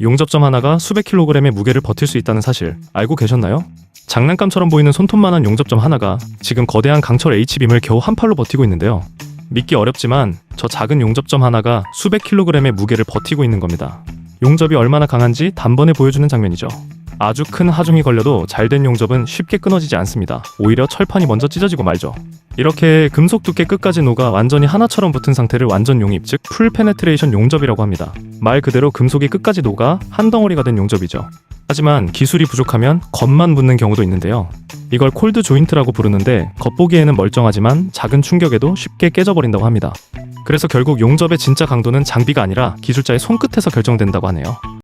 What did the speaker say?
용접점 하나가 수백 킬로그램의 무게를 버틸 수 있다는 사실 알고 계셨나요? 장난감처럼 보이는 손톱만한 용접점 하나가 지금 거대한 강철 H빔을 겨우 한 팔로 버티고 있는데요. 믿기 어렵지만 저 작은 용접점 하나가 수백 킬로그램의 무게를 버티고 있는 겁니다. 용접이 얼마나 강한지 단번에 보여주는 장면이죠. 아주 큰 하중이 걸려도 잘된 용접은 쉽게 끊어지지 않습니다. 오히려 철판이 먼저 찢어지고 말죠. 이렇게 금속 두께 끝까지 녹아 완전히 하나처럼 붙은 상태를 완전 용입, 즉 풀 페네트레이션 용접이라고 합니다. 말 그대로 금속이 끝까지 녹아 한 덩어리가 된 용접이죠. 하지만 기술이 부족하면 겉만 붙는 경우도 있는데요. 이걸 콜드 조인트라고 부르는데 겉보기에는 멀쩡하지만 작은 충격에도 쉽게 깨져버린다고 합니다. 그래서 결국 용접의 진짜 강도는 장비가 아니라 기술자의 손끝에서 결정된다고 하네요.